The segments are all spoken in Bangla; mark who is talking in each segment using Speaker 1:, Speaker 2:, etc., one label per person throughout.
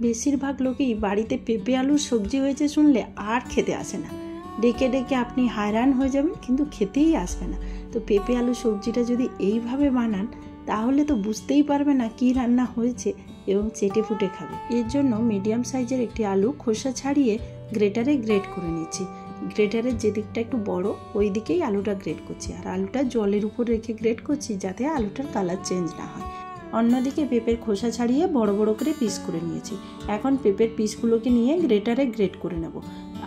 Speaker 1: বেশিরভাগ লোকই বাড়িতে পেঁপে আলুর সবজি হয়েছে শুনলে আর খেতে আসে না, ডেকে ডেকে আপনি হায়রান হয়ে যাবেন, কিন্তু খেতেই আসবে না। তো পেঁপে আলু সবজিটা যদি এইভাবে বানান তাহলে তো বুঝতেই পারবে না কি রান্না হয়েছে এবং চেটে ফুটে খাবে। এর জন্য মিডিয়াম সাইজের একটি আলু খোসা ছাড়িয়ে গ্রেটারে গ্রেট করে নিচ্ছি। গ্রেটারের যে দিকটা একটু বড় ওই দিকেই আলুটা গ্রেট করছি, আর আলুটা জলের উপর রেখে গ্রেট করছি যাতে আলুটার কালার চেঞ্জ না হয়। অন্যদিকে পেঁপের খোসা ছাড়িয়ে বড় বড় করে পিস করে নিয়েছি। এখন পেঁপের পিসগুলোকে নিয়ে গ্রেটারে গ্রেট করে নেব।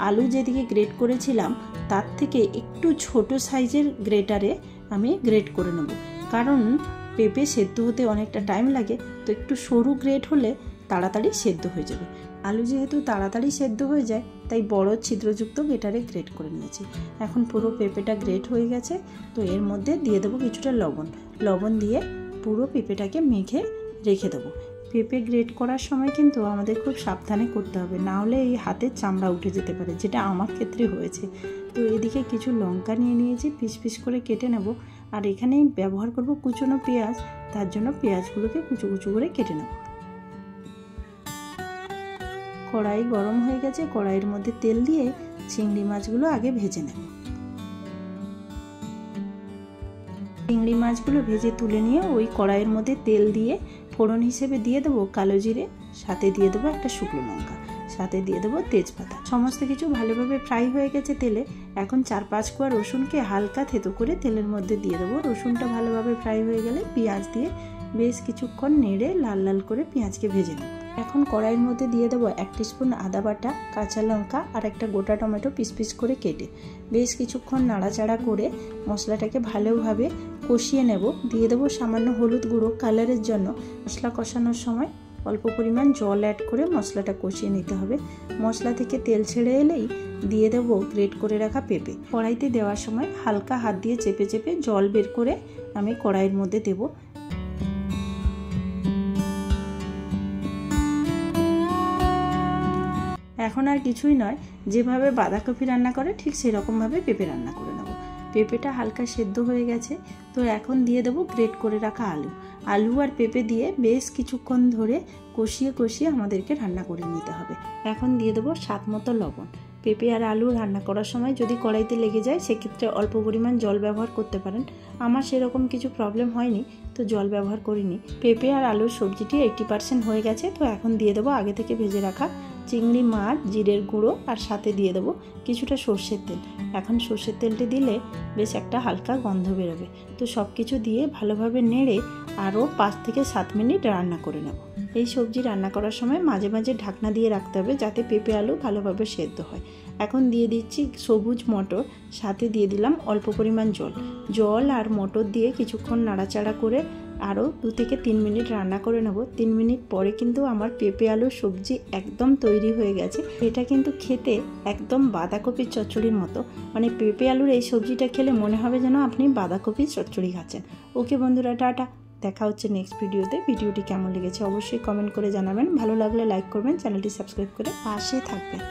Speaker 1: আলু যেদিকে গ্রেট করেছিলাম তার থেকে একটু ছোট সাইজের গ্রেটারে আমি গ্রেট করে নেব, কারণ পেঁপে সেদ্ধ হতে অনেকটা টাইম লাগে, তো একটু সরু গ্রেট হলে তাড়াতাড়ি সেদ্ধ হয়ে যাবে। আলু যেহেতু তাড়াতাড়ি সেদ্ধ হয়ে যায় তাই বড় ছিদ্রযুক্ত গ্রেটারে গ্রেট করে নিয়েছি। এখন পুরো পেঁপেটা গ্রেট হয়ে গেছে, তো এর মধ্যে দিয়ে দেবো কিছুটা লবণ দিয়ে পুরো পেঁপেটাকে মেখে রেখে দেবো। পেঁপে গ্রেট করার সময় কিন্তু আমাদের খুব সাবধানে করতে হবে, না হলে এই হাতের চামড়া উঠে যেতে পারে, যেটা আমার ক্ষেত্রে হয়েছে। তো এদিকে কিছু লঙ্কা নিয়ে নিয়েছি, পিস পিস করে কেটে নেব। আর এখানেই ব্যবহার করব কুচনো পেঁয়াজ, তার জন্য পেঁয়াজগুলোকে কুচু কুচু করে কেটে নেব। কড়াই গরম হয়ে গেছে, কড়াইয়ের মধ্যে তেল দিয়ে চিংড়ি মাছগুলো আগে ভেজে নেব। চিংড়ি মাছগুলো ভেজে তুলে নিয়ে ওই কড়াইয়ের মধ্যে তেল দিয়ে ফোড়ন হিসেবে দিয়ে দেবো কালো জিরে, সাথে দিয়ে দেবো একটা শুকনো লঙ্কা, সাথে দিয়ে দেবো তেজপাতা। সমস্ত কিছু ভালোভাবে ফ্রাই হয়ে গেছে তেলে। এখন 4-5 কোয়া রসুনকে হালকা থেতো করে তেলের মধ্যে দিয়ে দেবো। রসুনটা ভালোভাবে ফ্রাই হয়ে গেলে পেঁয়াজ দিয়ে বেশ কিছুক্ষণ নেড়ে লাল লাল করে পেঁয়াজকে ভেজে নেব। এখন কড়াইয়ের মধ্যে দিয়ে দেবো 1 টিস্পুন আদা বাটা, কাঁচা লঙ্কা আর একটা গোটা টমেটো পিস পিস করে কেটে বেশ কিছুক্ষণ নাড়াচাড়া করে মশলাটাকে ভালোভাবে কষিয়ে নেব। দিয়ে দেবো সামান্য হলুদ গুঁড়ো কালারের জন্য। মশলা কষানোর সময় অল্প পরিমাণ জল অ্যাড করে মশলাটা কষিয়ে নিতে হবে। মশলা থেকে তেল ছেড়ে এলেই দিয়ে দেবো গ্রেট করে রাখা পেঁপে। কড়াইতে দেওয়ার সময় হালকা হাত দিয়ে চেপে চেপে জল বের করে আমি কড়াইয়ের মধ্যে দেবো। এখন আর কিছুই নয়, যেভাবে বাঁধাকপি রান্না করে ঠিক সেরকমভাবে পেঁপে রান্না করে নেব। পেঁপেটা হালকা সেদ্ধ হয়ে গেছে, তো এখন দিয়ে দেবো গ্রেট করে রাখা আলু আর পেঁপে দিয়ে বেশ কিছুক্ষণ ধরে কষিয়ে কষিয়ে আমাদেরকে রান্না করে নিতে হবে। এখন দিয়ে দেবো স্বাদ মতো লবণ। পেঁপে আর আলু রান্না করার সময় যদি কড়াইতে লেগে যায় সেক্ষেত্রে অল্প পরিমাণ জল ব্যবহার করতে পারেন। আমার সেরকম কিছু প্রবলেম হয়নি, তো জল ব্যবহার করিনি। পেঁপে আর আলুর সবজিটি 80% হয়ে গেছে, তো এখন দিয়ে দেবো আগে থেকে ভেজে রাখা চিংড়ি মাছ, জিরের গুঁড়ো আর সাথে দিয়ে দেবো কিছুটা সর্ষের তেল। এখন সর্ষের তেলটি দিলে বেশ একটা হালকা গন্ধ বেরোবে। তো সব কিছু দিয়ে ভালোভাবে নেড়ে আরও 5 থেকে 7 মিনিট রান্না করে নেব। এই সবজি রান্না করার সময় মাঝে মাঝে ঢাকনা দিয়ে রাখতে হবে যাতে পেঁপে আলু ভালোভাবে সেদ্ধ হয়। এখন দিয়ে দিচ্ছি সবুজ মটর, সাথে দিয়ে দিলাম অল্প পরিমাণ জল আর মটর দিয়ে কিছুক্ষণ নাড়াচাড়া করে আরও 2 থেকে 3 মিনিট রান্না করে নেব। 3 মিনিট পরে কিন্তু আমার পেঁপে আলুর সবজি একদম তৈরি হয়ে গেছে। এটা কিন্তু খেতে একদম বাঁধাকপির চচ্চড়ির মতো, মানে পেঁপে আলুর এই সবজিটা খেলে মনে হবে যেন আপনি বাঁধাকপির চচ্চড়ি খাচ্ছেন। ওকে বন্ধুরা, টাটা, দেখা হচ্ছে নেক্সট ভিডিওতে। ভিডিওটি কেমন লেগেছে অবশ্যই কমেন্ট করে জানাবেন। ভালো লাগলে লাইক করবেন, চ্যানেলটি সাবস্ক্রাইব করে পাশে থাকবেন।